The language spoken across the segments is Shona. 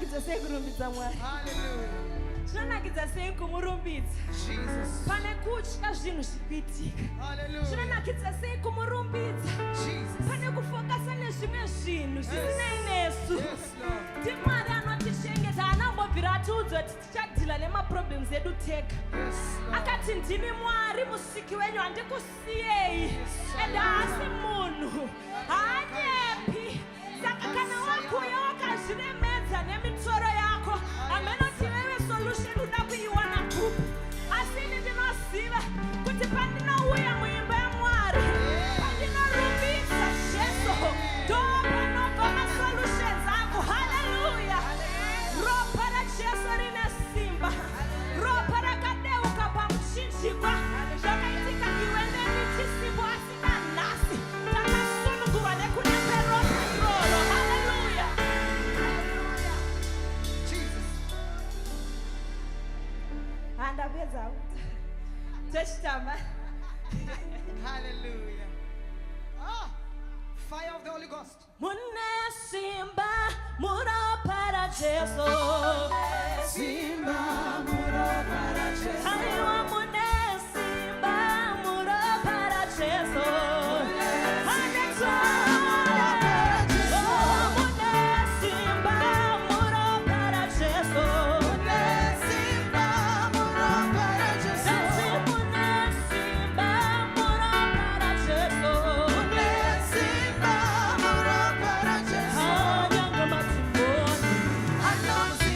Chinonakidza sei kurumbidza Mwari. Hallelujah. Chinonakidza sei kumurumbidza. Jesus. Pane kutya zvinhu zvikuitika. Hallelujah. Chinonakidza sei kumurumbidza. Jesus. Pane kufokasa nezvimwe zvinhu zvisinei nesu. Yes, Lord. Mwari anotishengeta, anambobvira atiudza kuti tichadhila nemaproblems edu tega. Yes, Lord. Akati ndini Mwari musiki wenyu, handikusiyei. Ende haasi munhu, haanyepi. Saka kana wakuya wakazviremedza nemitoro yako, amenoti wewe solution uda kuiwana kupi. Asi ini ndinoziva kuti pandinouya muimba yaMwari, pandinorumbidza Jesu, ndopanobva masolutions angu. Hallelujah. Ropa raJesu rine simba, ropa rakadeuka pamuchinjikwa. Zvakaitika iwe neni tisipo asina nhasi, takasunungurwa nekunepe ropa iroro. Hallelujah. Jesus. Handapedza tochitamba. Hallelujah. Ah, fire of the Holy Ghost. Mune simba muropa raJesu, Simba muropa raJesu. aiwa mune simba muropa raJesu. Anointing.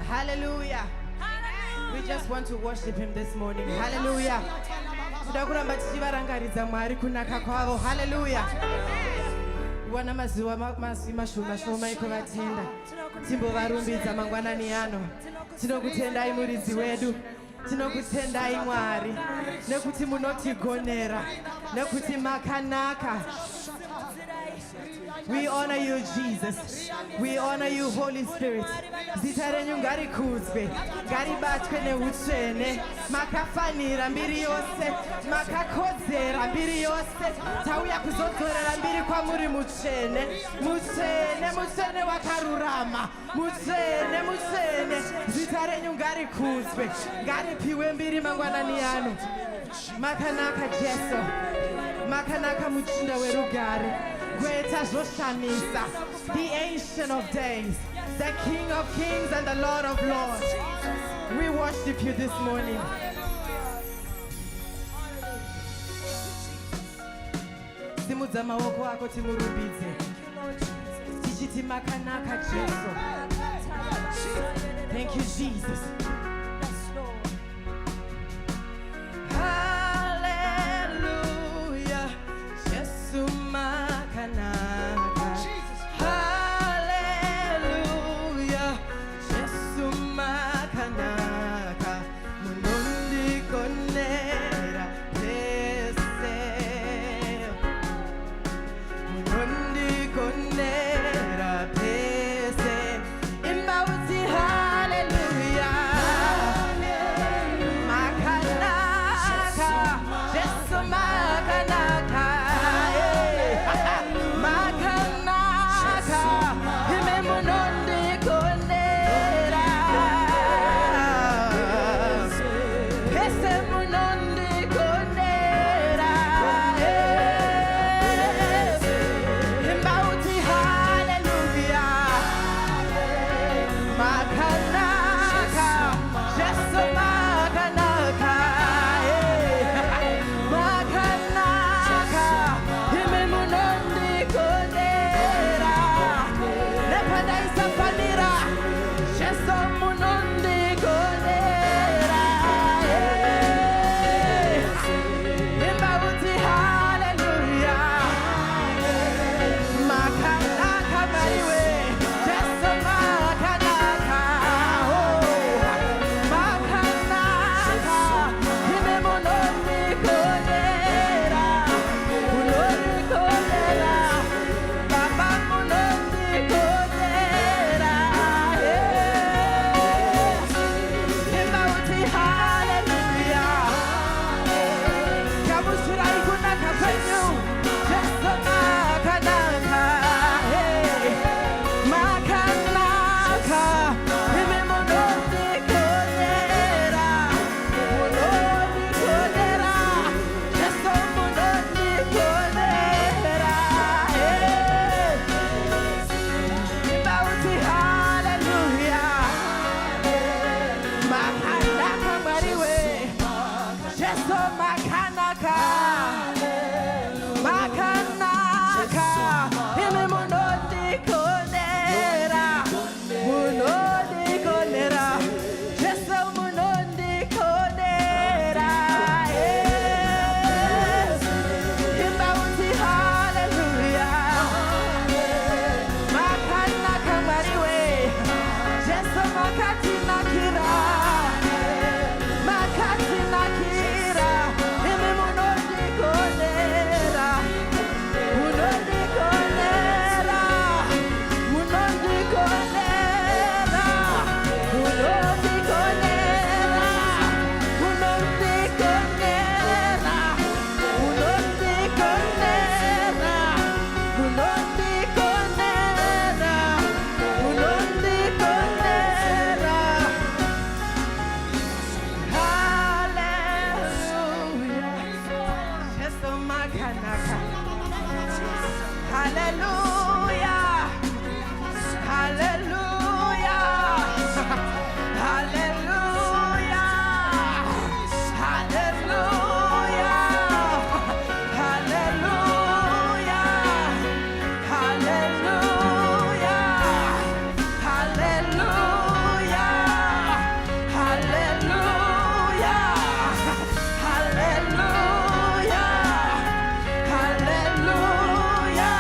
Hallelujah. We just want to worship him this morning. Hallelujah. Tudakuramba tichivarangaridza Mwari kunaka kwavo. Hallelujah. Wana mazuva mashoma ekuvatenda. Timbovarumbidza mangwanani ano. Tinokutendai muridzi wedu. Tinokutendai Mwari. Nekuti munotigonera. Nekuti makanaka. We honor you, Jesus. We honor you, Holy Spirit. zita renyu ngarikudzwe ngaribatwe neutsvene makafanira mbiri yose makakodzera mbiri yose tauya kuzodzorera mbiri kwamuri mutsvene mutsvene mutsvene wakarurama mutsvene mutsvene zita renyu ngarikudzwe ngaripiwe mbiri mangwanani ano makanaka Jesu makanaka muchinda werugare gweta zvoshamisa the ancient of days the King of kings and the Lord of lords we worship you this morning. Simudza maoko ako timurumbidze tichiti makanaka Jesu. Thank you Jesus. Hallelujah, Jesu makanaka. Hallelujah, Jesu makanaka. Munondikonera pese. Munondikonera pese. Imbauti hallelujah. Makanaka, Jesu makanaka. Makanaka, ime munondikonera. Pese munondikonera. Imbauti hallelujah. Makanaka, Jesu makanaka. Makanaka, ime munondikonera. Nepanda isafanira, Jesu munondikonera. Imbauti hallelujah. Makanaka mariwe, Jesu makanaka. Oh, makanaka, ime munondikonera. Munondikonera, Baba munondikonera. Imbauti hallelujah. Kabushira ikunaka kwenyu, Jesu makanaka. Makanaka, ime munondikonera. Munondikonera, Jesu munondikonera. Imbauti hallelujah. Makanaka mariwe, Jesu makanaka. Makanaka, ime munondikonera. Munondikonera, Jesu munondikonera. Imbauti hallelujah. Makanaka mariwe, Jesu makatinakira. Makatinakira, ime munondikonera. Munondikonera. Munondikonera. Munondikonera. Munondikonera. Munondikonera. Munondikonera. Munondikonera. Hallelujah. Jesu makanaka. Hallelujah. Hallelujah. Hallelujah. Hallelujah. Hallelujah. Hallelujah. Hallelujah. Hallelujah. Hallelujah. Hallelujah.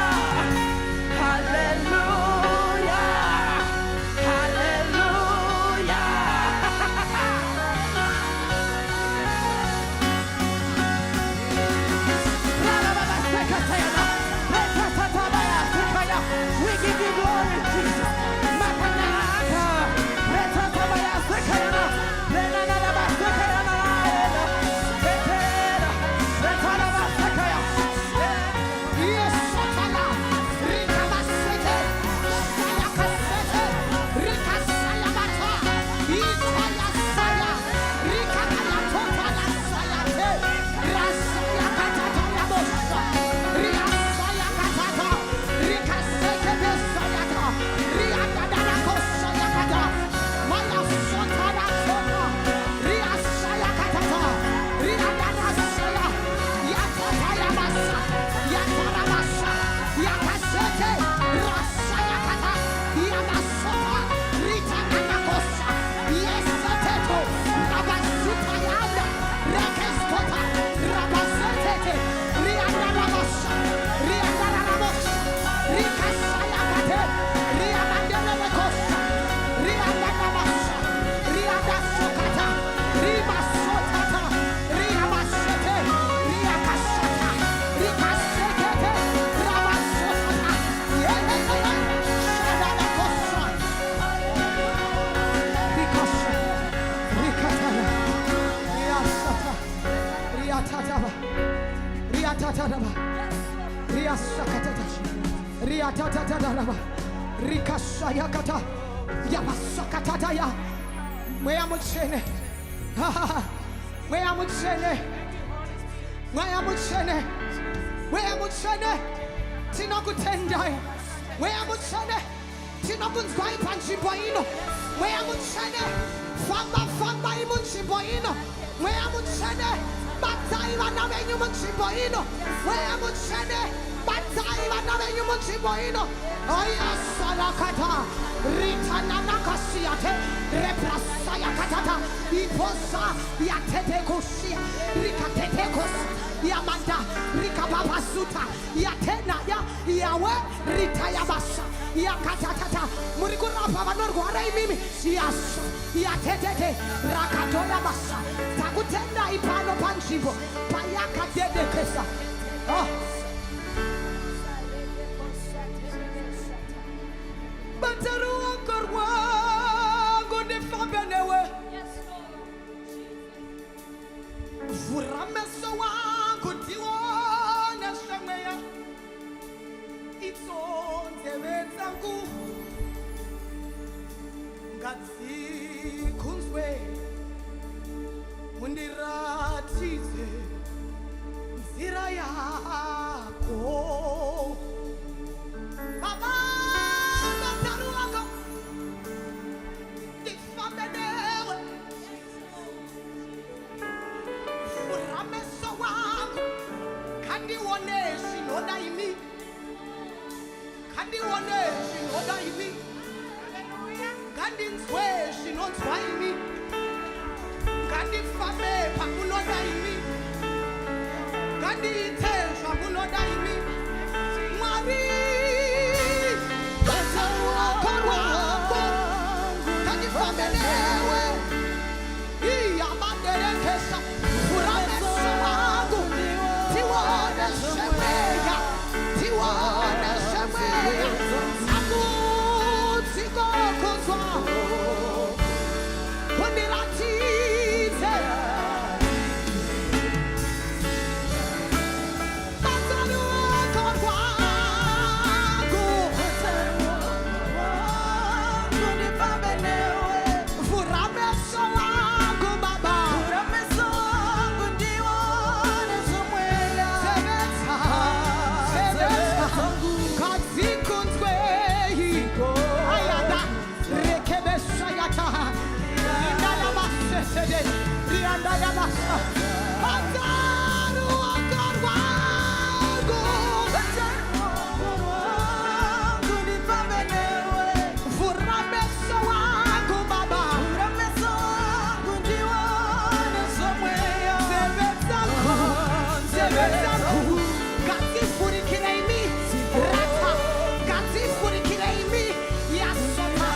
Riatataba. Riatatataba. Riasakatata. Riatatataba. Rikashayakata. Yamasakatataya. Mwea muchene. Mwea muchene. Mwea muchene. Mwea muchene. Tinokutendaya. Mwea muchene. Tinokunzwai panzvimbo ino. Mwea muchene. Famba imunzvimbo ino. Mwea muchene. Batai vana venyu munzvimbo ino. Mwea muchene. Batai vana venyu munzvimbo ino. Oya salakata. Ritananakasiate. Reprasaya katata. Iposa yatetekusia. Rikatetekos. Yamanda. Rikababasuta. Yatena ya. Yawe. Ritayabasa. Yakatatata. Murikurapa vanorwara imimi. Yasa. Yatetete. Rakatoya basa. Takutenda ipano panzvimbo. Payakadedekesa. Oh. Bataruwa korwa gode fabenewe. Vurameso wangu diwona shameya. Itonze bezangu ngazi kunzwe undiratize nzira yako. Baba bataruwako difabenewe. Vurameso wangu kandiwoneshi noda imi. Kandiwoneshi noda imi. Kandinzwe shinonzwa imi. Kandifame pakunoda imi. Kanditeshwa kunoda imi. Mwari bataruwako rwako kandifamelewe. Iyamanderekesa vurameso wangu tiwone shemeya. Tiwone shemeya. Amutikokozwa undiratize. Bataruwako rwako vurameso wangu baba. Sebetsa kazikunzwehi. Ayada rekebeshayata. Indalabasesede. Riandayabasa. Bataruwako rwako vurameso wangu baba. Sebetsaku katifurikire imi. Rata katifurikire imi. Yasota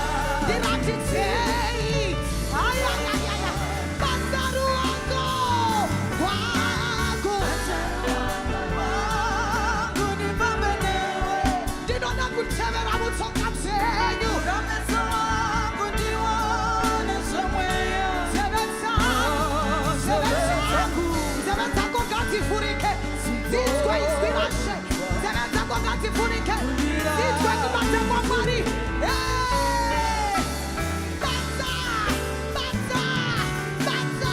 diratitei. Ayayayaya. Bataruwako rwako ndinoda kutevera mutsoka dzenyu. Nzeve dzako ngadzivhurike dzinzwe izwi rashe. Nzeve dzako ngadzivhurike dzinzwe kubata kwaMwari. Bata, bata, bata,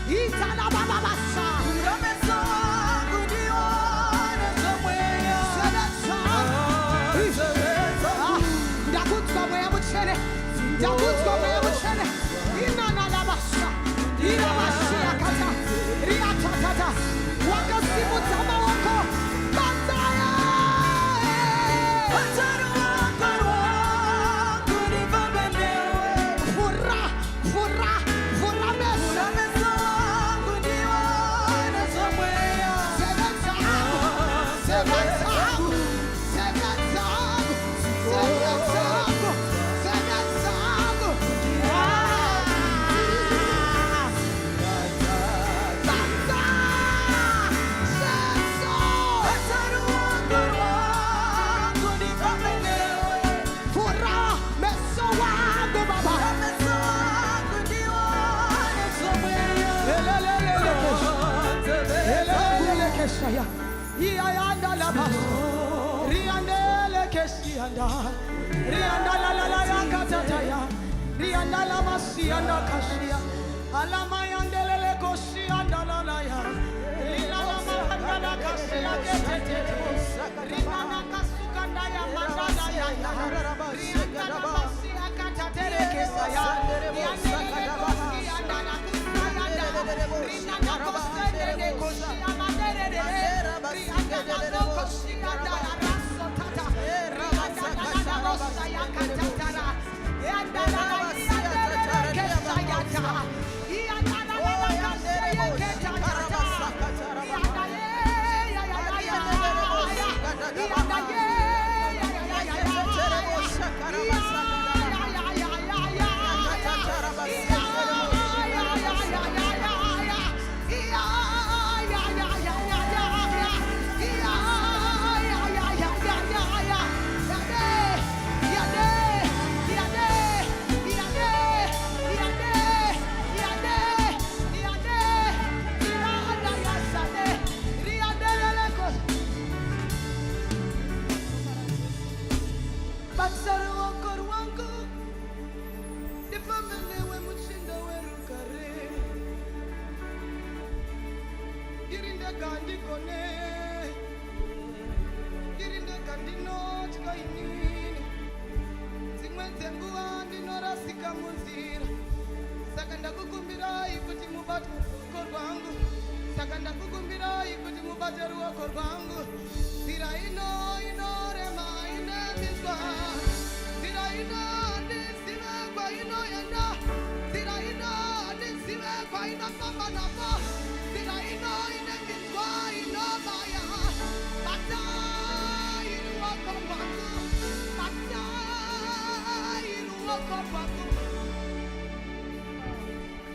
italabababasa. Ndakutswa mweya muchene. Ndakutswa mweya muchene. Inanalabasa. Irabashiyakata. Riatatata. Wakasimudza maoko. Bataya. Vura, vura, vurameso. Sebetsaku, sebetsaku, sebetsaku, sebetsaku, sebetsaku. Bata, seso. Vura meso wangu baba. kesaya. Iyayanda laba. Riandele kesianda. Rianda la la la ya katataya. Rianda la masianda kasia. Alama yandelele kosianda la la ya. Lila la mahanda la kasia ketete. Rina na kasukanda ya mandala ya ya. Rianda la masia katatere kesaya. Yandelele kosianda la kusayanda. Rina na kosendele kosia maderere. Rianda la kosianda la raso tata. Rianda la rosa ya katatara. Yanda la yandelele kesaya ta. Yanda la kasaya ketata. Yanda ye ya ya ya ya. Yanda ye ya ya ya ya.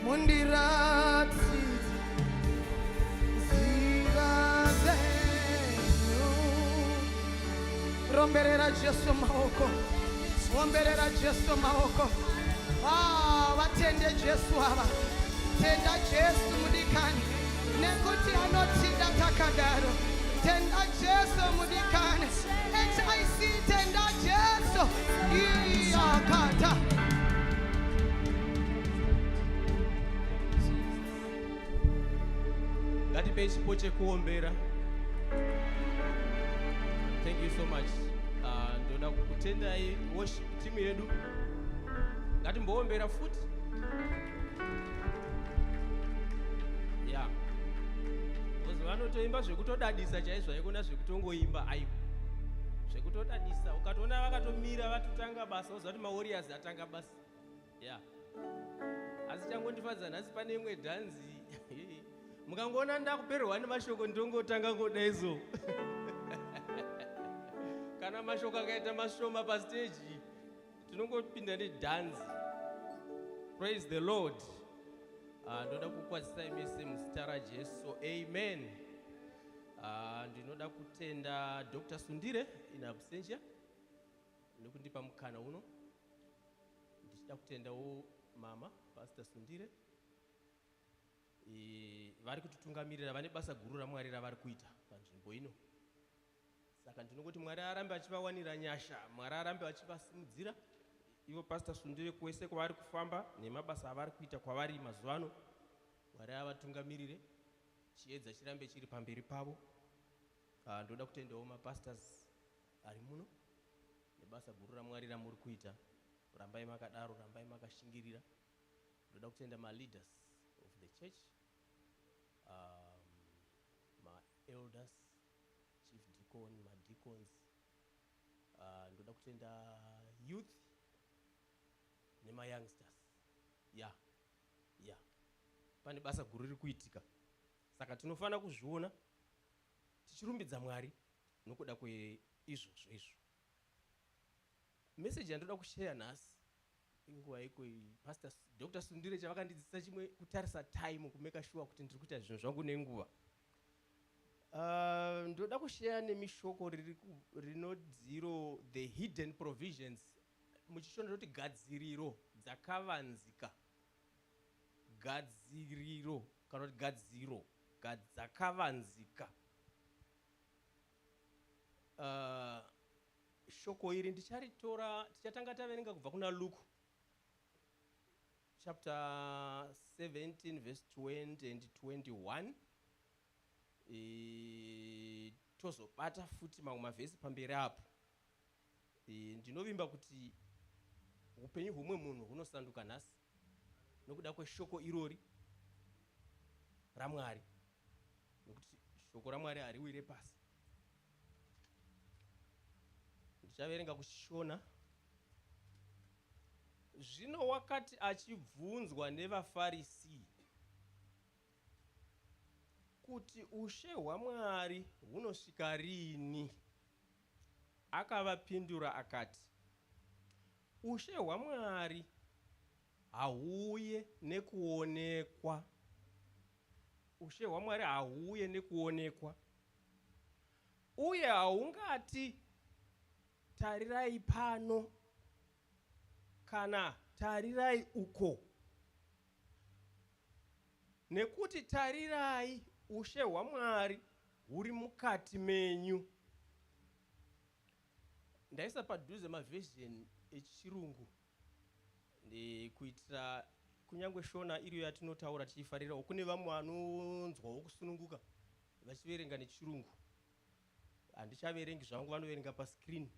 Mundirati zigazenu romberera Jesu maoko, romberera Jesu maoko. Watende Jesu ava, tenda Jesu mudikani, nekuti anotinda takadaro. Tenda Jesu mudikani, HIC tenda Jesu iyakata. Ngatipe chipo chekuombera. Thank you so much. Ndoda kutendai worship team yedu. Ngatimboombera futi. Yeah. Vanotoimba zvekutodadisa chaizvo, haikona zvekutongoimba aipo. Zvekutodadisa ukatoona vakatomira vatotanga basa uziva kuti mawarriors atanga basa. Yeah. Asi changondifadza nhasi pane imwe dhanzi. Mukangoona ndakuperwa nemashoko ndongotanga ngodaizo. Kana mashoko akaita mashoma pastage tinongopinda nedhanzi. Praise the Lord. Ndoda kukwazisa imese muzita raJesu. Amen. Ndinoda kutenda Dr. Sundire in absentia nekundipa mukana uno. Ndichida kutendawo mama Pastor Sundire. Vari kututungamirira, vane basa guru raMwari ravari kuita panzvimbo ino. Saka ndinongoti Mwari arambe achivawanira nyasha, Mwari arambe achivasimudzira ivo Pastor Sundire kwese kwavari kufamba nemabasa avari kuita kwavari mazuva ano. Mwari avatungamirire, chiedza chirambe chiri pamberi pavo. Ndoda kutendawo mapastors ari muno nebasa guru raMwari ramuri kuita. Rambai makadaro, rambai makashingirira. Ndoda kutenda ma-leaders of the church, ma-elders, chief deacon, ma-deacons. Ndoda kutenda youth nema-youngsters. Yeah. Pane basa guru riri kuitika. Saka tinofana kuzviona tichirumbidza Mwari nokuda kweizvozvo izvo. Message yandoda kushare nhasi inguva iko Pastor Dr. Sundire chavakandidzidzisa chimwe kutarisa time, kumeka sure kuti ndiri kuita zvinhu zvangu nenguva. Ndoda kushare nemishoko rinodziro the hidden provisions. Muchishona kuti gadziriro dzakavanzika. Gadziriro kana kuti gadziro dzakavanzika. shoko iri ndicharitora, tichatanga taverenga kubva kuna Luke chapter 17 verse 20 and 21. Tozobata futi mamwe mavhesi pamberi apo. Ndinovimba kuti upenyu humwe munhu hunosanduka nhasi nokuda kweshoko irori raMwari, nokuti shoko raMwari hariwire pasi. Ndichaverenga kuchishona. Zvino wakati achibvunzwa nevaFarisi kuti ushe hwaMwari hunosvika rini, akavapindura akati, ushe hwaMwari hahuye nekuonekwa. Ushe hwaMwari hahuye nekuonekwa, uye haungati tarirai pano kana tarirai uko, nekuti tarirai ushe hwaMwari huri mukati menyu. Ndaisa padhuze mavhezheni echirungu kuitira kunyange shona iriyo yatinotaura tichifarirawo. Kune vamwe vanonzwawo kusununguka vachiverenga nechirungu. Handichaverengi zvangu, vanoverenga paskrini.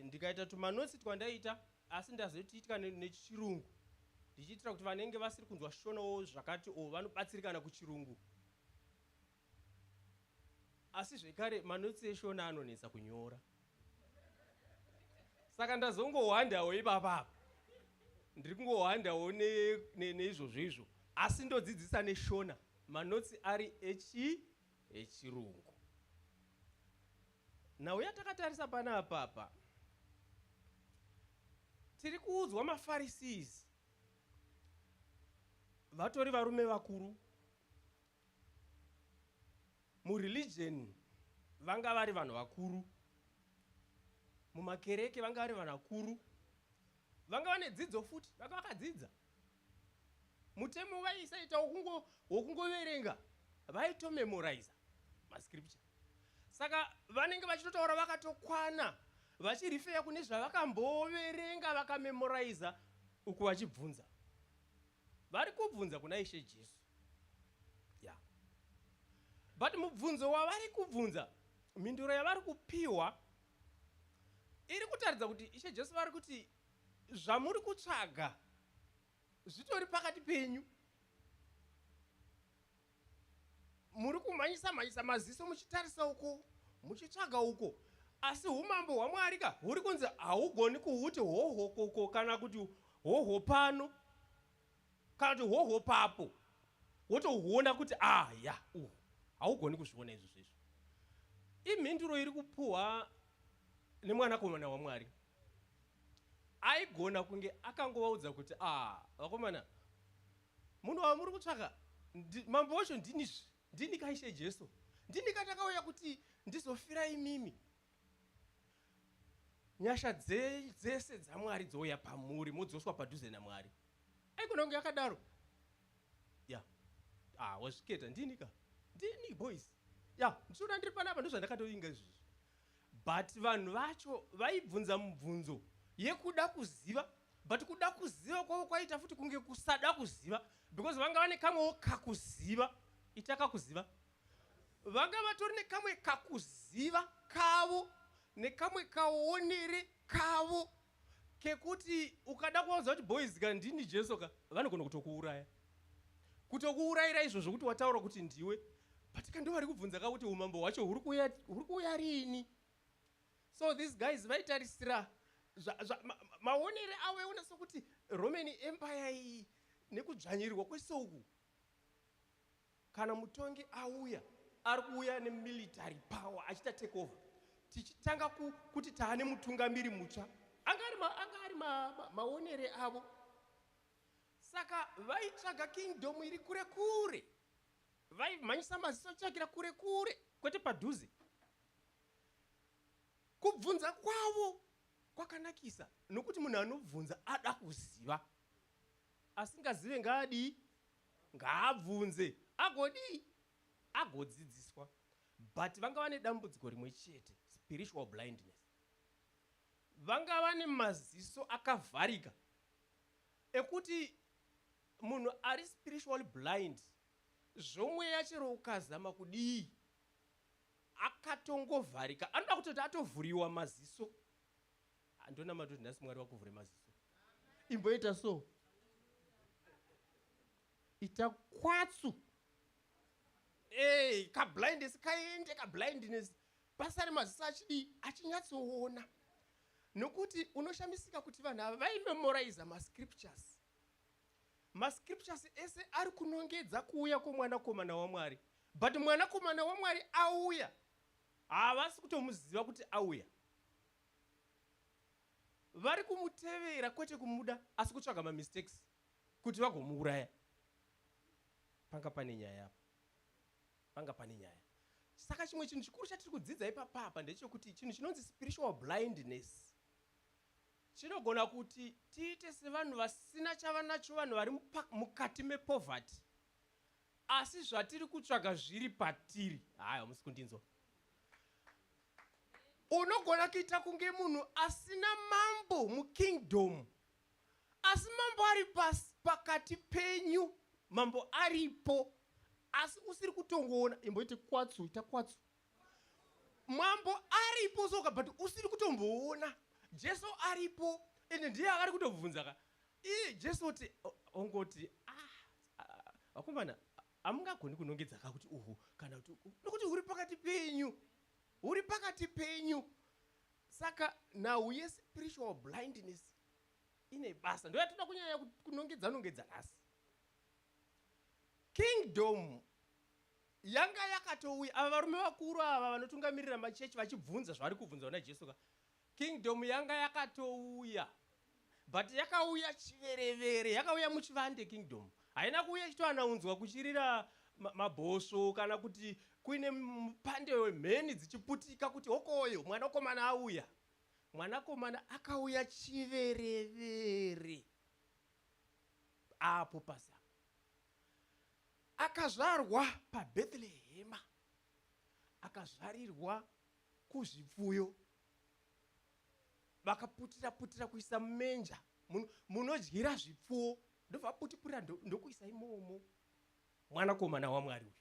Ndikaita tumanotsi twandaita, asi ndazotiitika nechirungu ndichiitira kuti vanenge vasiri kunzwa shonawo zvakati vanobatsirikana kuchirungu. Asi zvekare manotsi eshona anonetsa kunyora, saka ndazongohwandawo ipapapa. Ndiri kungohwandawo neizvozvo izvo, asi ndodzidzisa neshona, manotsi ari echirungu. Nhau yatakatarisa pana apapa, tiri kuudzwa maFarisi vatori varume vakuru mureligion, vanga vari vanhu vakuru mumakereke, vanga vari vanhu vakuru, vanga vane dzidzo futi, vanga vakadzidza. Mutemo vaisaita wokungoverenga, vaitomemorize mascripture. Saka vanenge vachitotaura vakatokwana, vachirifeya kune zvavakamboverenga vakamemorize, uku vachibvunza. Vari kubvunza kuna Ishe Jesu. But mubvunzo wavari kubvunza, mhinduro yavari kupiwa iri kutaridza kuti Ishe Jesu vari kuti zvamuri kutsvaga zvitori pakati penyu. Muri kumhanyisa maziso muchitarisa uko, muchitsvaga uko, asi umambo hwaMwari huri kunzi haugoni kuhuti hoho koko, kana kuti hoho pano, kana kuti hoho papo, wotohuona kuti haugoni kuzviona izvo zvizvo. Imhinduro iri kupuhwa nemwanakomana waMwari. Aigona kunge akangovaudza kuti vakomana, munhu wamuri kutsvaka mambo wacho ndini kaIshe Jesu, ndini katakauya kuti ndizofira imimi. Nyasha dzese dzaMwari dzouya pamuri, modzoswa padhuze naMwari. Aigona kunge akadaro. Wazviketa, ndini boys. Ndichona ndiri panapa, ndozvandakatoinga izvozvo. But vanhu vacho vaibvunza mubvunzo yekuda kuziva, but kuda kuziva kwavo kwaita futi kunge kusada kuziva, because vanga vane kamwewo kakuziva, itakakuziva. Vanga vatori nekamwe kakuziva kavo, nekamwe kaonere kavo, kekuti ukada kuvaudza kuti boys ndini Jesu vanogona kutokuuraya. Kutokuurayira izvozvo kuti wataura kuti ndiwe, but ndo vari kubvunza kuti umambo hwacho huri kuuya rini. So these guys vaitarisira maonere avo eona sokuti Roman Empire iyi nekudzvanyirirwa kwese uku, kana mutongi auya, ari kuuya nemilitary power achita take over, tichitanga kuti taane mutungamiri mutsva, anga ari maonere avo. Saka vaitsvaga kingdom iri kure kure, vaimhanyisa maziso tsvagira kure kure, kwete padhuze. Kubvunza kwavo kwakanakisa, nokuti munhu anobvunza ada kuziva, asingazive ngaabvunze, agodzidziswa. but vanga vane dambudziko rimwe chete, spiritual blindness. Vanga vane maziso akavharika ekuti munhu ari spiritually blind zvomweya chero ukazama kudii akatongovharika, anoda kutoti atovhuriwa maziso. Andona matoti nhasi Mwari wakuvhure maziso. Imboita so. Ita kwatsu. Ka blindness kaende ka blindness. Pasari maziso achidi achinyatsoona. Nokuti unoshamisika kuti vanhu ava vaimemorize ma-scriptures. Ma-scriptures ese ari kunongedza kuuya kwomwanakomana waMwari. But mwanakomana waMwari auya, havasi kutomuziva kuti auya. Vari kumutevera kwete kumuda, asi kutsvaga ma-mistakes kuti vagomuuraya. Panga pane nyaya apa. Panga pane nyaya. Saka chimwe chinhu chikuru chatiri kudzidza ipapa ndechekuti chinhu chinonzi spiritual blindness chinogona kuti tiite sevanhu vasina chavanacho, vanhu vari mukati mepoverty, asi zvatiri kutsvaga zviri patiri. Haya, musi kundinzwa. Unogona kuita kunge munhu asina mambo mukingdom, asi mambo ari pakati penyu, mambo aripo, asi usiri kutongoona. Imboite kwatsu, ita kwatsu. Mambo aripo soka, but usiri kutomboona. Jesu aripo, ende ndiye akari kutobvunza ka. Jesu oti ongoti vakomana amungagoni kunongedza ka kuti uhu kana kuti nokuti uri pakati penyu. Uri pakati penyu. Saka now yes, spiritual blindness ine basa. Ndo yatoda kunyanya kunongedza nhasi. Kingdom yanga yakatouya, ava varume vakuru ava vanotungamirira machechi vachibvunza zvari kubvunzwa naJesu ka. Kingdom yanga yakatouya, but yakauya chiverevere, yakauya muchivande kingdom. Haina kuuya chitoanaunzwa kuchirira mabhosvo kana kuti kuine mupande wemheni dzichiputika kuti hokoyo mwanakomana auya. Mwanakomana akauya chiverevere. Apo pasa. Akazvarwa paBethlehema. Akazvarirwa kuzvipfuyo. Vakaputira kuisa mumenja. Munodyira zvipfuwo. Ndobva putipurira ndokuisa imomo. Mwanakomana waMwari uyu.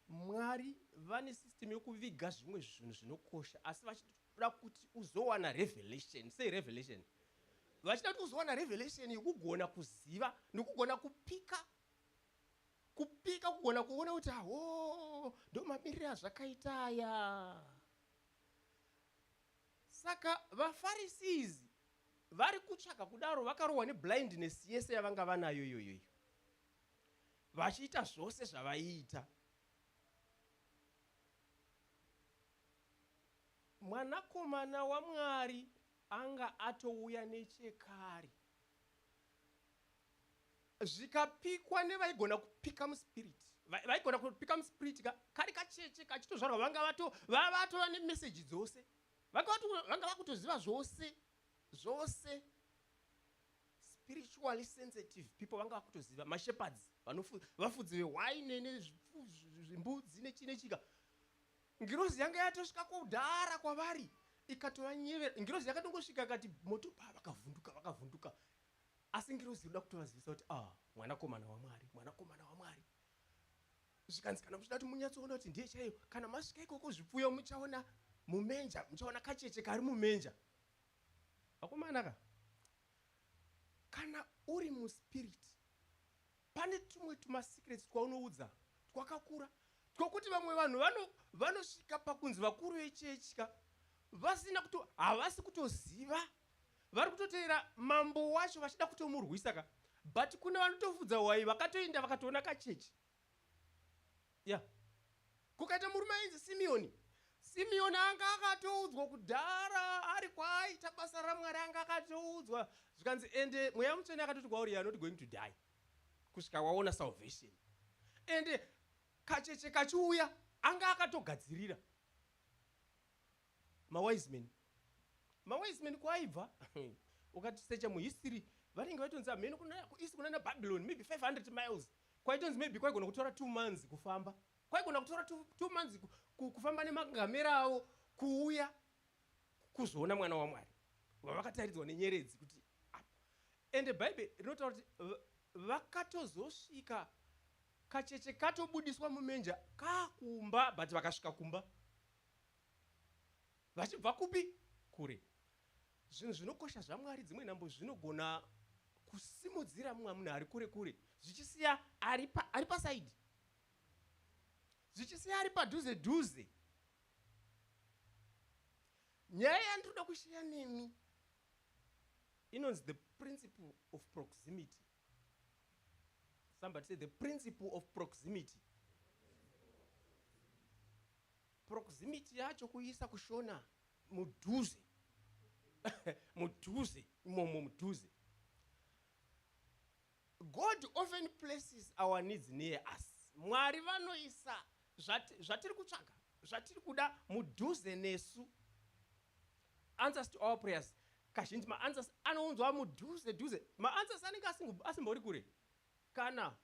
Mwari vane system yokuviga zvimwe zvinhu zvinokosha, asi vachida kuti uzowana revelation. Say revelation. Vachida kuti uzowana revelation yokugona kuziva nokugona kupika. Kugona kuona kuti ndo mamiriro azvakaita aya. Saka vaFarisees vari kutsvaga kudaro vakarohwa neblindness yese yavanga vanayo iyoyo. Vachiita zvose zvavaiita. Mwanakomana waMwari anga atouya nechekare. Zvikapikwa nevaigona kupika muspirit. Vaigona kupika muspirit kari kacheche kachitozvarwa vanga vatova nemessage dzose. Vanga vakutoziva zvose. Spiritually sensitive people vanga vakutoziva. Mashepherds, vafudzi vewaini nezvimbudzi nechika. Ngirozi yanga yatosvika kudhara kwavari ikatova nyevera. Ngirozi yakatongosvika kati moto vakavhunduka. Asi ngirozi inoda kutovazivisa kuti mwanakomana waMwari. Zvikanzikana muchida kuti munyatsoona kuti ndiye chaiyo. Kana masvika ikoko zvipfuyo muchaona mumenja, muchaona kacheche kari mumenja. Vakomana ka. Kana uri muspirit, pane tumwe tumasecrets twaunoudza twakakura. Twokuti vamwe vanhu vanosvika pakunzi vakuru vechechi havasi kutoziva. Vari kutoteera mambo wacho vachida kutomurwisa ka. But kuna vanotofudza wai vakatoenda vakatoona kachechi. Kukaita murume ainzi Simeoni anga akatoudzwa kudhara ari kwaaita basa raMwari anga akatoudzwa. Zvikanzi ende mweya mutsvene akatoti kwauri, you are not going to die. Kusvika waona salvation. Ende kacheche kachiuya anga akatogadzirira. Mawise men kwaibva. Ukatisecha muhistory vanenge vaitonzi ameno kuisi kunana Babylon maybe 500 miles. Kwaitonzi maybe kwaigona kutora 2 months kufamba. kwaigona kutora 2 months kufamba nemagamera avo kuuya kuzoona mwana waMwari wavakataridzwa nenyeredzi kuti apa. Ende bhaibheri rinotaura kuti vakatozosvika kacheche katobudiswa mumenja kakumba, but vakasvika kumba vachibva kupi? Kure. Zvinhu zvinokosha zvaMwari dzimwe nhambo zvinogona kusimudzira mumwe munhu ari kure kure, zvichisiya ari pasaidi, zvichisiya ari padhuze dhuze. Nyaya yandinoda kushiya nemi inonzi the principle of proximity. Somebody say the principle of proximity. Proximity yacho kuisa kushona mudhuze mudhuze imomo mudhuze. God often places our needs near us. Mwari vanoisa zvatiri kutsvaga, zvatiri kuda mudhuze nesu. Answers to our prayers kazhinji maanswers anounzwa mudhuze dhuze. Maanswers anenge asimbori kure. Kana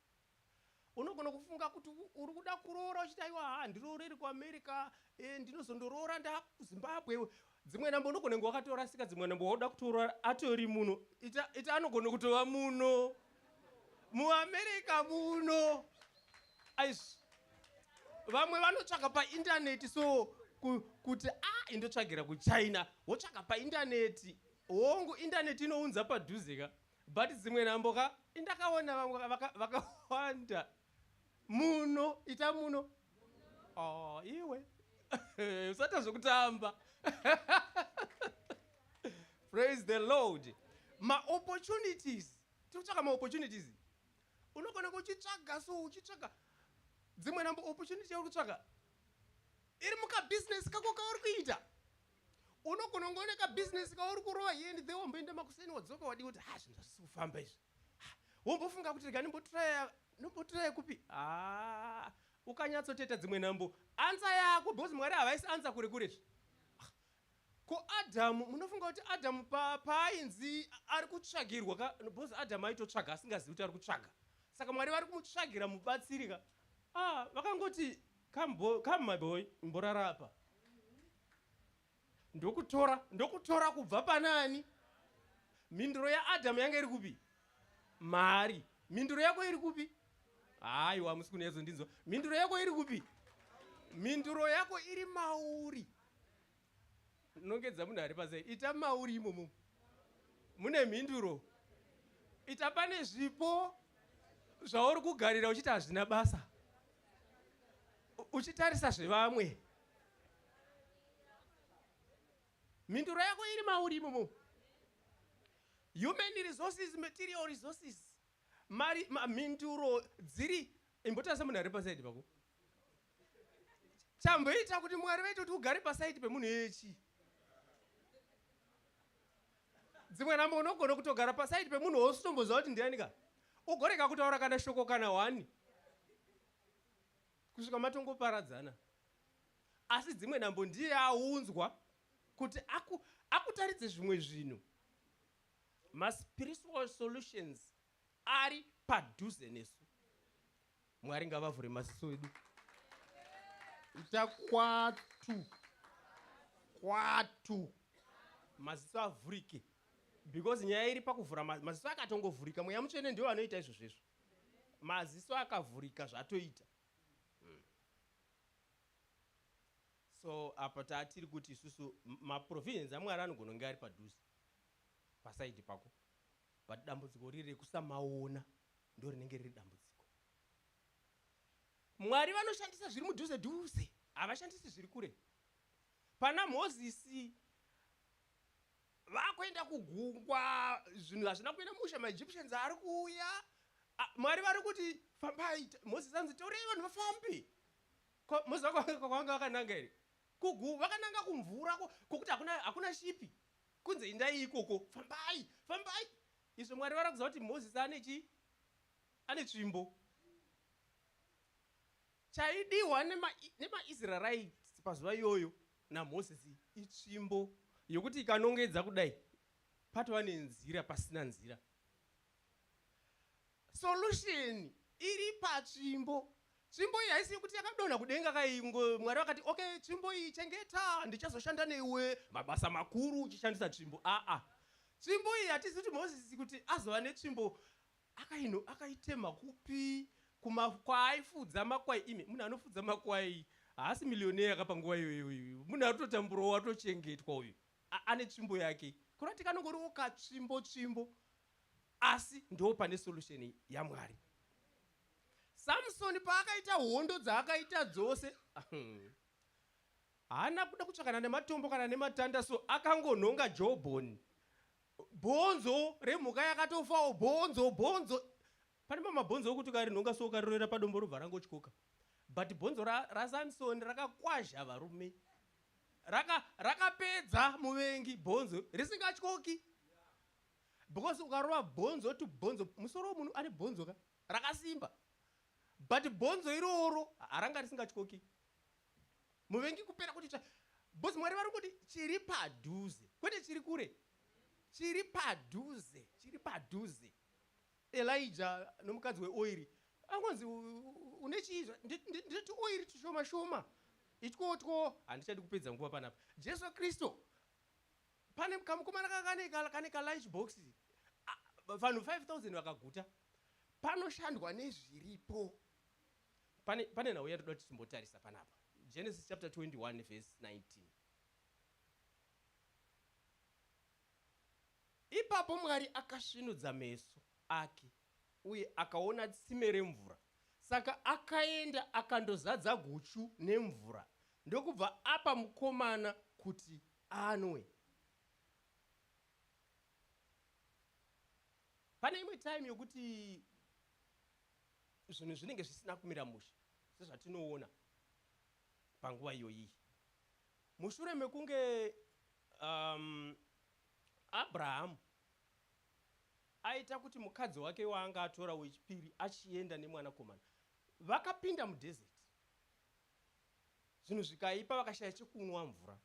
unogona kufunga kuti uri kuda kuroora uchiti aiwa ndiroreri kuAmerica, ndinozondoroora ndakuZimbabwe. Dzimwe nhambo unogona kunge wakatorasika, dzimwe nhambo wauda kutorora atori muno. Ita anogona kutova muno muAmerica muno. Aish, vamwe vanotsvaka paindaneti, so kuti indotsvagira kuChina, wotsvaka paindaneti, hongu indaneti inounza padhuze ka. But dzimwe nhambo ka indakaona vamwe vakawanda muno, ita muno. Iwe usata zvokutamba. Praise the Lord. Ma-opportunities. Tikutsvaga ma-opportunities. Unogona kuchitsvaga, so uchitsvaga. Dzimwe nhambo opportunity yauri kutsvaga iri mukabusiness kako kauri kuita. Unogona kungooneka business kauri kurova yendi the wamboenda makuseni wadzoka wadi kuti zvinhu zvasisi kufamba izvi. Wombofunga kuti rega nimbotraya kupi? Ukanyatsotoita dzimwe nhambo ansa yako because Mwari havaisi ansa kure kure. Ko Adamu, munofunga kuti Adamu paainzi ari kutsvagirwa ka, because Adamu aitotsvaga asingazivi kuti ari kutsvaga. Saka Mwari vari kumutsvagira mubatsiri ka. Vakangoti come my boy, mborara apa. Ndokutora kubva panani? Minduro yaAdamu yanga iri kupi? Mari. Minduro yako iri kupi? Aiwa musi kunezo ndinzo. Minduro yako iri kupi? Minduro yako iri mauri. Nongedza munhu ari pasai. Ita mauri imomo. Mune minduro. Ita pane zvipo zvauri kugarira uchiti hazvina basa. Uchitarisa zvevamwe. Minduro yako iri mauri imomo. Human resources, material resources. Minduro dziri imbotarisa munhu ari pasaidi pako. Chamboita kuti Mwari vaita kuti ugare pasaidi pemunhu yechi. Dzimwe nhambo unogona kutogara pasaidi pemunhu wosutomboziva kuti ndiani ka. Ugoreka kutaura kana shoko kana 1 kusvika matongoparadzana. Asi dzimwe nhambo ndiye aunzwa kuti akutaridze zvimwe zvinhu. Ma-spiritual solutions ari padhuze nesu. Mwari ngavavhure maziso edu. Ita kwatu maziso avhurike, because nyaya iri pakuvhura maziso akatongovhurika. Mweya Mutsvene ndiwo anoita izvo zvezvo. Maziso akavhurika zvatoita. So apa tatiri kuti isusu maprovisions aMwari anogona kunge ari padhuze pasaidi pako, but dambudziko riri rekusamaona ndo rinenge riri dambudziko. Mwari vanoshandisa zviri mudhuze dhuze, havashandisi zviri kure. Pana Mozisi vakuenda kugungwa, zvinhu hazvina kuenda musha, maEgyptians ari kuuya. Mwari vari kuti fambai. Mozisi anzi taurei vanhu vafambe. Mozisi kwanga vakananga here? Vakananga kumvura kokuti hakuna shipi. Kunze indai ikoko. Fambai. Izvo Mwari vari kuziva kuti Mozisi ane tsvimbo. Chaidiwa nemaIsraelites pazuva iyoyo naMozisi itsvimbo yokuti ikanongedza kudai patova nenzira pasina nzira. Solution iri patsvimbo. tsvimbo iyi haisi kuti yakadonha kudenga kaingo Mwari vakati okay, tsvimbo iyi chengeta, ndichazoshanda newe mabasa makuru uchishandisa tsvimbo. Tsvimbo iyi hatisi kuti Mozisi kuti azova netsvimbo akaitema kupi kwaaifudza makwai. Ime munhu anofudza makwai haasi milioneya akapa nguva iyoyo, munhu atotamburawo atochengetwa uyu, ane tsvimbo yake. Kurati kanongoriwo katsvimbo, asi ndo pane solution yaMwari. Samsoni paakaita hondo dzaakaita dzose haana kuda kutsvakana nematombo kana nematanda, so akangonhonga Jobhoni, bhonzo remhuka yakatofawo, bhonzo. Pane mabhonzo okuti ukarinhonga so ukarirwera padombo robva rangotyoka, but bhonzo raSamsoni rakakwazha varume, rakapedza muvengi, bhonzo risingatyoki. Because ukarova bhonzo to bhonzo, musoro womunhu ane bhonzo rakasimba, but bhonzo iroro haranga risingatyoki. Muvengi kupera kuti bosi Mwari vari kuti chiri padhuze, kwete chiri kure, chiri padhuze. Elijah nomukadzi weoiri angonzi une chiizva, nditi oiri tushoma, ityotyo, handichadi kupedza nguva panapa. Jesu Kristu pane kamukomana kane lunch box, vanhu 5,000 vakaguta, panoshandwa nezviripo. Pane nhau yatoda kuti timbotarisa panapa, Genesis chapter 21 verse 19. Ipapo Mwari akasvinudza meso ake uye akaona tsime remvura, saka akaenda akandozadza guchu nemvura, ndokubva apa mukomana kuti anwe. Pane imwe time yokuti zvinhu zvinenge zvisina kumira mushe sezvatinoona panguva iyoyi. Mushure mekunge Abrahamu aita kuti mukadzi wake waanga atora wechipiri achienda nemwanakomana, vakapinda mudhezeti, zvinhu zvikaipa, vakashaya chekunwa, mvura.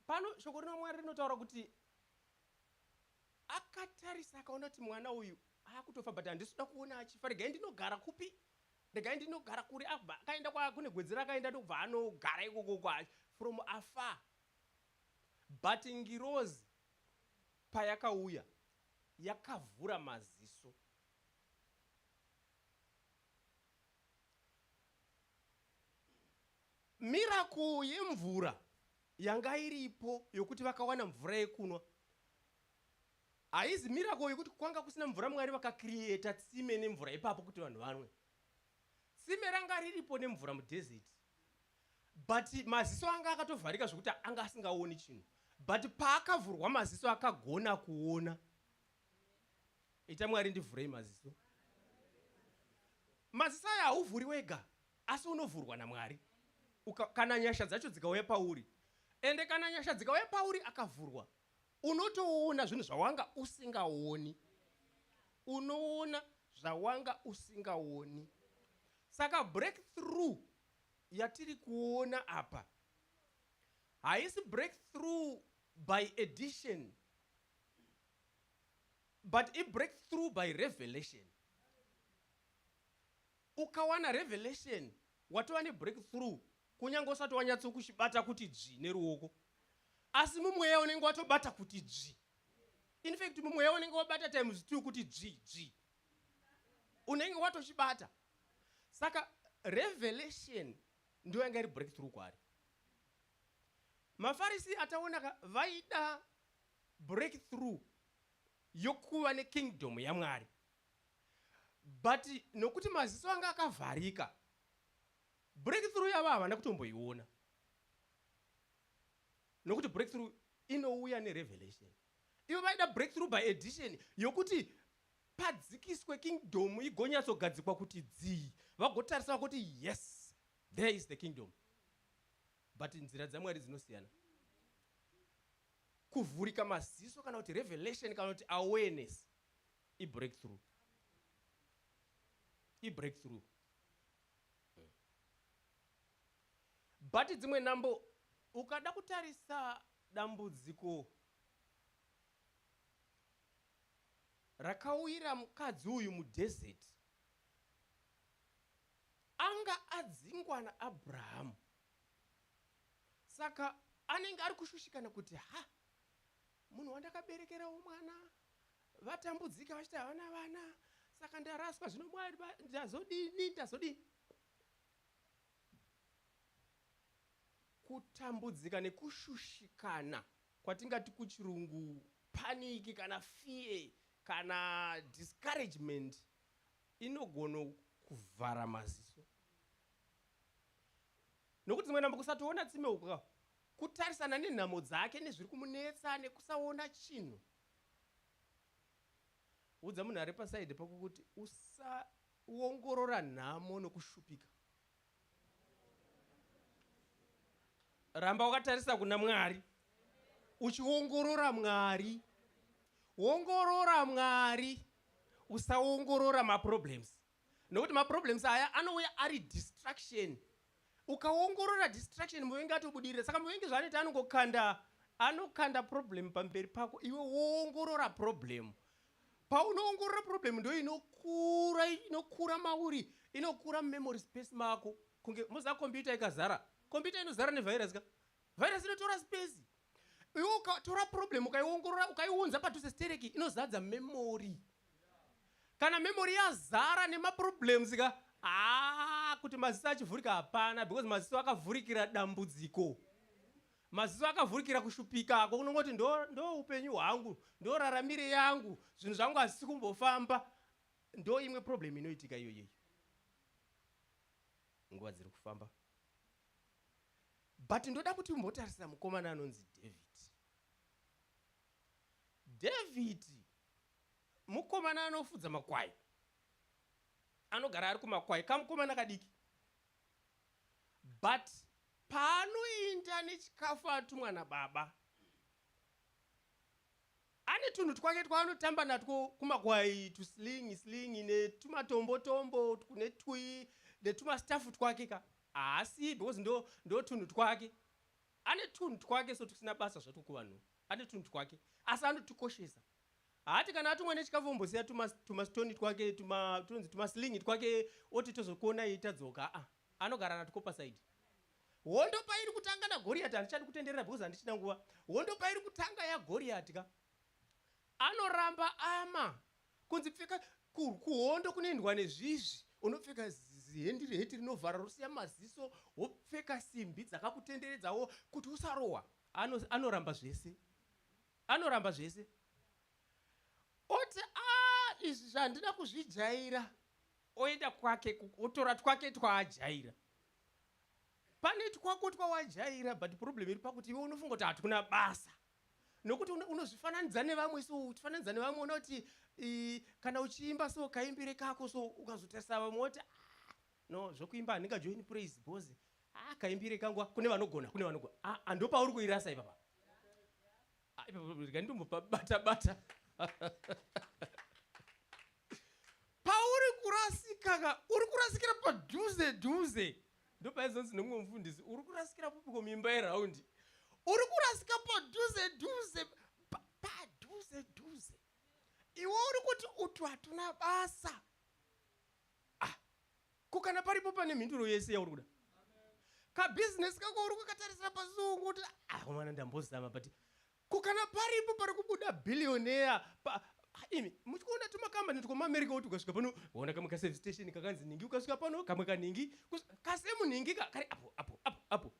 Pano shoko raMwari rinotaura kuti akatarisa akaona kuti mwana uyu akutofa, but handisida kuona achifa, regai ndinogara kupi, regai ndinogara kuri. Akaenda kune gwedzi rakaenda ndokubva anogara ikoko from afar. But ngirozi payakauya yakavhura maziso. Miracle yemvura yanga iripo yokuti vakawana mvura yekunwa, haizi miracle yokuti kwanga kusina mvura Mwari vakakrieta tsime nemvura ipapo kuti vanhu vanwe. Tsime ranga riripo nemvura mudhezeti, but maziso anga akatovharika zvokuti anga asingaoni chinhu, but paakavhurwa maziso akagona kuona. Ita Mwari ndivhurei maziso. Maziso aya hauvhuri wega, asi unovhurwa naMwari kana nyasha dzacho dzikauya pauri. Ende kana nyasha dzikauya pauri akavhurwa, unotoona zvinhu zvawanga usingaoni, unoona zvawanga usingaoni. Saka breakthrough yatiri kuona apa haisi breakthrough by addition, but a breakthrough by revelation. Ukawana revelation watova nebreakthrough kunyange usati wanyatso kuchibata kuti dzvi neruoko, asi mumweya unenge watobata kuti dzvi. In fact mumweya unenge wabata times 2 kuti dzvi unenge watochibata. Saka revelation ndio yanga iri breakthrough kwari. MaFarisi ataona vaida breakthrough yokuva nekingdom yaMwari, but nokuti maziso anga akavharika, breakthrough yavo havana kutomboiona, nokuti breakthrough inouya nerevelation. Ivo vaida breakthrough by addition yokuti padzikiswe kingdom igonyatsogadzikwa kuti dzii, vagotarisa kuti yes, there is the kingdom. But nzira dzaMwari dzinosiyana. Kuvhurika maziso kana kuti revelation kana kuti awareness ibreakthrough. Ibreakthrough. But dzimwe nambo ukada kutarisa dambudziko rakawira mukadzi uyu mudhezeti, akanga adzingwa naAbhurahamu, saka anenge ari kushushikana kuti munhu wandakaberekerawo mwana vatambudzika vachiti havana vana, saka ndaraswa, zvino Mwari ndazodini. Kutambudzika nekushushikana kwatingati kuchirungu paniki kana fear kana discouragement inogona kuvhara maziso. Nokuti dzimwe namba kusatoona tsime uka, kutarisana nenhamo dzake nezviri kumunetsa nekusaona chinhu. Udza munhu ari pasaidi pako kuti usaongorora nhamo nokushupika. Ramba wakatarisa kuna Mwari, uchiongorora Mwari. Ongorora Mwari, usaongorora maproblems. Nokuti maproblems aya anouya ari distraction. Ukaongorora distraction muvengi atobudirira. Saka muvengi zvanoita anokanda problem pamberi pako, iwe woongorora problem. Paunoongorora problem ndo inokura mauri, inokura memory space mako. Kunge muza computer ikazara, computer inozara nevirus ka. Virus inotora space. Iwe ukatora problem ukaiongorora ukaiunza padhuze stereki inozadza memory. Kana memory yazara nemaproblems ka, kuti maziso achivhurika hapana, because maziso akavhurikira dambudziko. Maziso akavhurikira kushupika, unongoti ndo upenyu hwangu, ndo raramire yangu, zvinhu zvangu hazisi kumbofamba. Ndo imwe problem inoitika iyoyo. Nguva dziri kufamba. But ndoda kuti umbotarisira mukomana anonzi David. David mukomana anofudza makwai. Anogara ari kumakwai, kamukomana kadiki. But paanoinda nechikafu atumwa nababa, ane tunhu twake twaanotamba natwo kumakwai, tuslingi netumatombo netumastafu twake ka. Asi because ndo tunhu twake. Ane tunhu twake so tusina basa zvatwo kuvanhu. Ane tunhu twake, asi anotukoshesa. Hati kana atumwa nechikafu ombosiya tumastoni twake, tumaslingi twake, oti tozokuona eitadzoka. Anogara natwo pasaidi. Hondo pairi kutanga naGoriati handichadi kutenderera because handichina nguva. Hondo pairi kutanga yaGoriati ka, anoramba ama kunzi pfeka kuhondo kunoendwa nezvizvi, unopfeka heti rinovhara rosiya maziso, wopfeka simbi dzakakutenderedzawo kuti usarohwa. Anoramba zvese. Anoramba zvese. Oti izvi zvandina kuzvijaira, oenda kwake otora twake twaajaira. Pane twako twawajaira, but problem iri pakuti iwe unofunga kuti hatukuna basa. Nokuti unozvifananidza nevamwe, so uchifananidza nevamwe unoti kana uchiimba so kaimbire kako, so ukazotarisa vamwe woti no, zvokuimba handingajoini praise boss. Kaimbire kangu kune vanogona. Ndo pauri kuirasa ipapa. Ipapa ndombobata. Pauri kurasika, uri kurasikira padhuze. Ndo paizonzi nomwe mufundisi, uri kurasikira pupiko mimba yeraundi. Uri kurasika padhuze. Iwe uri kuti utu hatuna basa. Kukana paripo pane mhinduro yese yauri kuda. Kabusiness kako uri kukatarisira pazungu kuti mwana ndambozama, but kukana paripo pari kubuda billionaire imi muchikuona tumakambani tukomaAmerica kuti ukasvika pano waona kamwe kaservice station kakanzi ningi, ukasvika pano kamwe kaningi, kasemu ningi kari apo.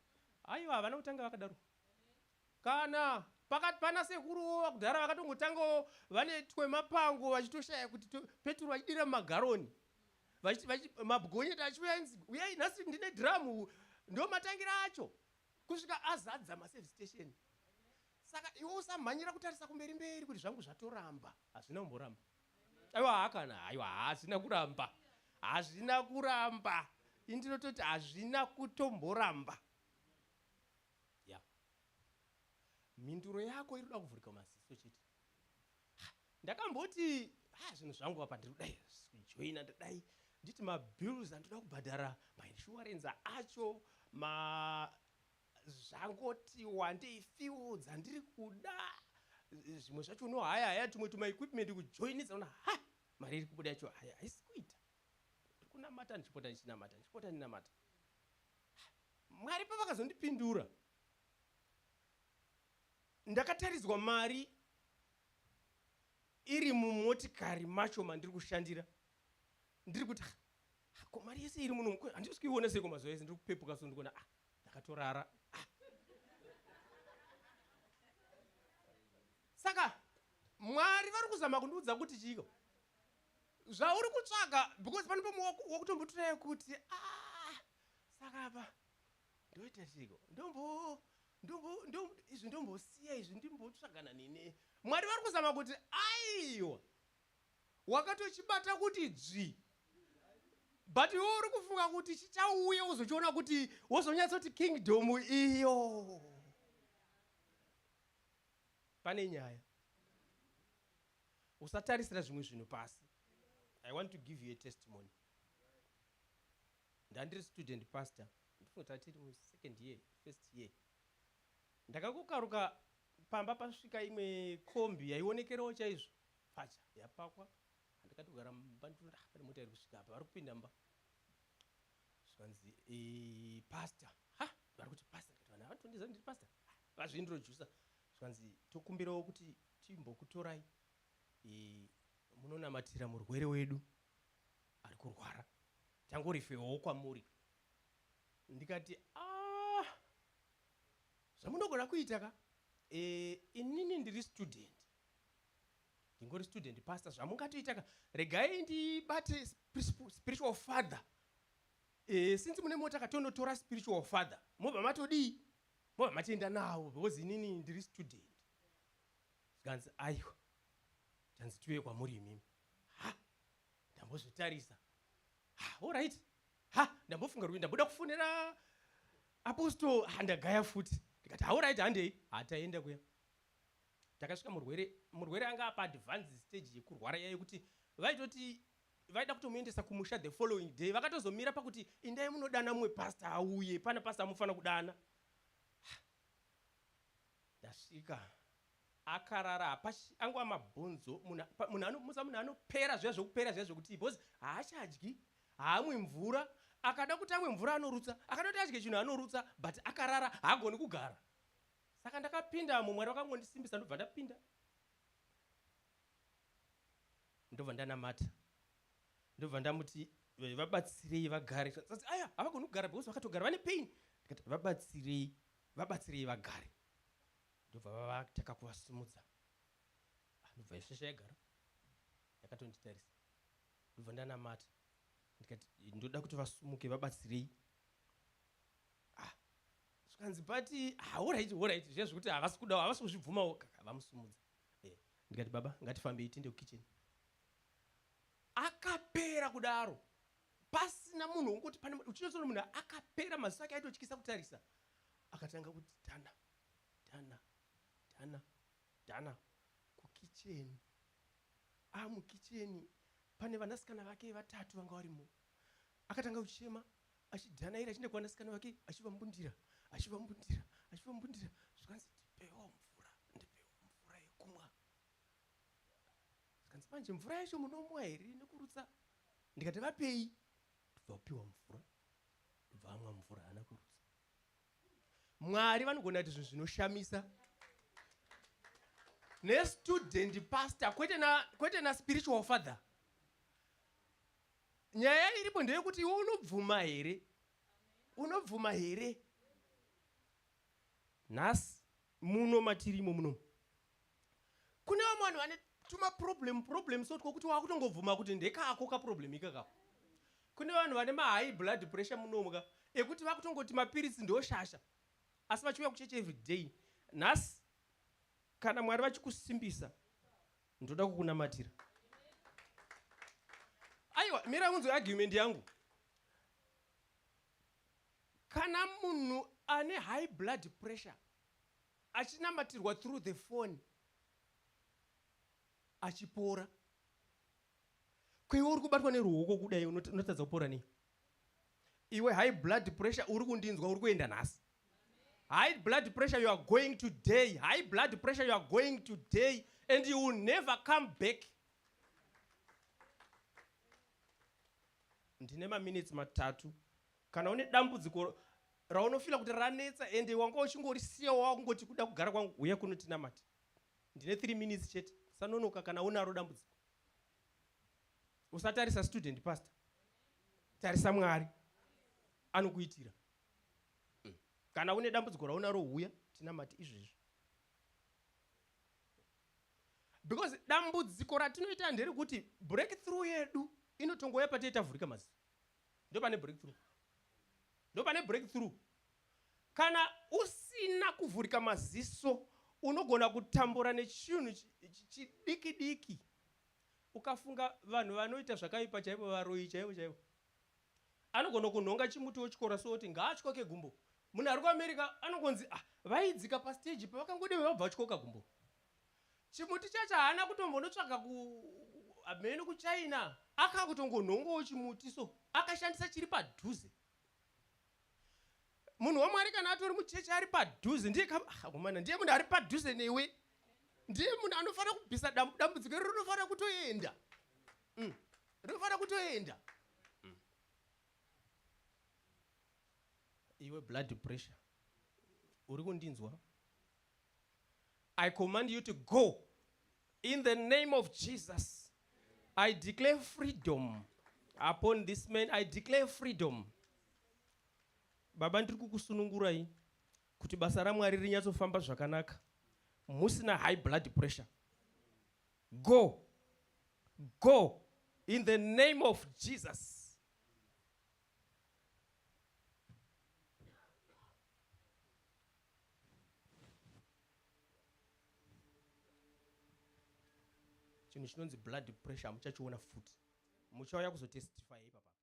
Aiwa havana kutanga vakadaro. Kana pakati pana sekuruwo vakudhara vakatongotangawo vane twemapango vachitoshaya kuti peturu vachidira magaroni. Mabgonyeti achiuya inzi uyai nhasi ndine dhiramu, ndo matangira acho, kusvika azadza maservice station. Saka iwe usamhanyira kutarisa kumberi kuti zvangu zvatoramba. Hazvina kumboramba. Hazvina kuramba. Indinototi hazvina kutomboramba. Mhinduro yako inoda kuvhurika maziso chete. Ndakamboti zvinhu zvangu apa ndiri kudai kujoina, ndadai nditi mabills andoda kubhadhara, mainsurance acho, zvangoti wandei fuel dzandiri kuda, zvimwe zvacho no haya tumwe tuma equipment kujoinidza, una mari iri kubuda yacho haisi kuita. kunamata ndichipota ndinamata. Mwari pavakazondipindura ndakatariswa mari iri mumotikari macho mandiri kushandira ndiri kuti ko mari yese iri muno handisi kuiona seko mazuva ese ndiri kupepuka so ndikuona ndakatorara. Saka Mwari vari kuzama kundiudza kuti chiko zvauri kutsvaga because pane pomwe wakutombotorai kuti saka apa ndoita chiko izvi ndombosiya izvi ndimbotsvagana nene. Mwari vari kuzama kuti aiwa wakatochibata kuti dzvi but iwe uri kufunga kuti chichauya uzochiona kuti wozonyatsoti kingdom iyo. Pane nyaya usatarisira zvimwe zvinhu pasi. I want to give you a testimony. Ndandiri student pastor ndifunga tiri mu second year first year ndakakukaruka pamba pasvika imwe kombi yaionekerawo chaizvo pacha yapakwa ndakatogara mumba ndinoona pane mota iri kusvika apa vari kupinda mba zvikanzi pastor vari kuti pastor ndikati vanhu avatondiziva ndiri pastor vazvindirojusa zvikanzi tokumbirawo kuti timbokutorai munonamatira murwere wedu ari kurwara tangorifewawo kwamuri. Ndikati zvamunogona kuita ka inini ndiri student ndingori student pastor zvamungatoita ka regai ndibate spiritual father since mune mota katondotora spiritual father mobva matodii mobva matoenda nawo because inini ndiri student. Zvikanzi aiwa tanzi tiuye kwamuri imimi ndambozvitarisa alright ndambofunga kuti ndamboda kufonera apostol ndagaya futi ndikati alright handei taenda kuya takasvika murwere anga apa advanced stage yekurwara yaye kuti vaitoti vaida kutomuendesa kumusha the following day vakatozomira pakuti indai munodana mumwe pastor auye pana pastor amufana kudana. Ndasvika akarara angwa mabhonzo munhu anopera zviya zvokupera zviya zvokuti because haachadyi haamwi mvura akada kuti amwe mvura anorutsa akada kuti adye chinhu anorutsa but akarara haagoni kugara. Saka ndakapindamo Mwari vakangondisimbisa ndobva ndapinda ndobva ndanamata ndobva ndamuti vabatsirei vagare. Aya havagoni kugara because vakatogara vane pain. Ndikati vabatsirei vagare ndobva vavataka kuvasumudza ndobva ishesha yagara yakatonditarisa ndobva ndanamata ndikati ndoda kuti vasumuke vabatsirei. Zvikanzi bati alright zviya zvekuti havasi kudawo havasi kuzvibvumawo vamusumudza. Ndikati baba ngatifambei tiende kukitchen. Akapera kudaro pasina munhu ungoti pane uchinotsona munhu akapera maziso ake aitotyisa kutarisa akatanga kuti dhana kukicheni. Mukicheni pane vanasikana vake vatatu vanga varimo. Akatanga kuchema achidhanaira achienda kuvanasikana vake achivambundira. Zvikanzi ndipewo mvura yekumwa. Zvikanzi manje mvura yacho munomwa here nekurutsa? Ndikati vapei ndobva upiwa mvura ndobva amwa mvura hana kurutsa. Mwari vanogona kuti zvinhu zvinoshamisa nestudent pastor kwete na spiritual father. Nyaya iripo ndeyekuti iwe unobvuma here nhasi muno matirimo muno kune vamwe vanhu vane tuma so twokuti wakutongovhuma kuti ndekako kaproblem ikakako. Kune vanhu vane mahigh blood pressure munomuka ekuti vakutongoti mapirisi ndoshasha asi vachiuya kucheche every day. Nhasi kana Mwari vachikusimbisa ndoda kukunamatira. Aiwa mira unzwe argument yangu. Kana munhu ane high blood pressure achinamatirwa through the phone achipora kweiwe uri kubatwa neruoko kudai unotadza kupora nei? Iwe high blood pressure uri kundinzwa uri kuenda nhasi. High blood pressure you are going today. High blood pressure you are going today and you will never come back. ndine maminitsi matatu. Kana une dambudziko raunofila kuti ranetsa ende wanga uchingorisiya wakungoti kuda kugara kwangu uye kunotinamata. Ndine 3 minutes chete. Sanonoka kana unaro dambudziko. Usatarisa student pastor. Tarisa Mwari. Anokuitira. Kana une dambudziko raunaro uya tinamati izvezvi. Because dambudziko ratinoita ndere kuti breakthrough yedu inotongoya pateta vhurika maziso. Ndo pane breakthrough. Ndo pane breakthrough. Kana usina kuvhurika maziso unogona kutambura nechinhu chidiki diki. Ukafunga vanhu vanoita zvakaipa chaivo varoyi chaivo. Anogona kunhonga chimuti wechikora so kuti ngaatyoke gumbo. Munhu ari kuAmerica anogonzi vaidzika pastage pavakangode vabva tyoka gumbo. Chimuti chacho haana kutombonotsvaga hameno kuChina. Akakutongonhongawo chimuti so akashandisa chiri padhuze. Munhu waMwari kana atori muchechi ari padhuze ndiye komana ndiye munhu ari padhuze newe. Ndiye munhu anofanira kubvisa dambudziko rinofanira kutoenda. Rinofanira kutoenda. Iwe blood pressure. Uri kundinzwa? I command you to go. In the name of Jesus, I declare freedom. Upon this man, I declare freedom. Baba ndiri kukusunungurai kuti basa raMwari rinyatsofamba zvakanaka. Musina high blood pressure. Go. Go. In the name of Jesus. Chinhu chinonzi blood pressure muchachiona futi. Muchauya kuzotestify ipapa.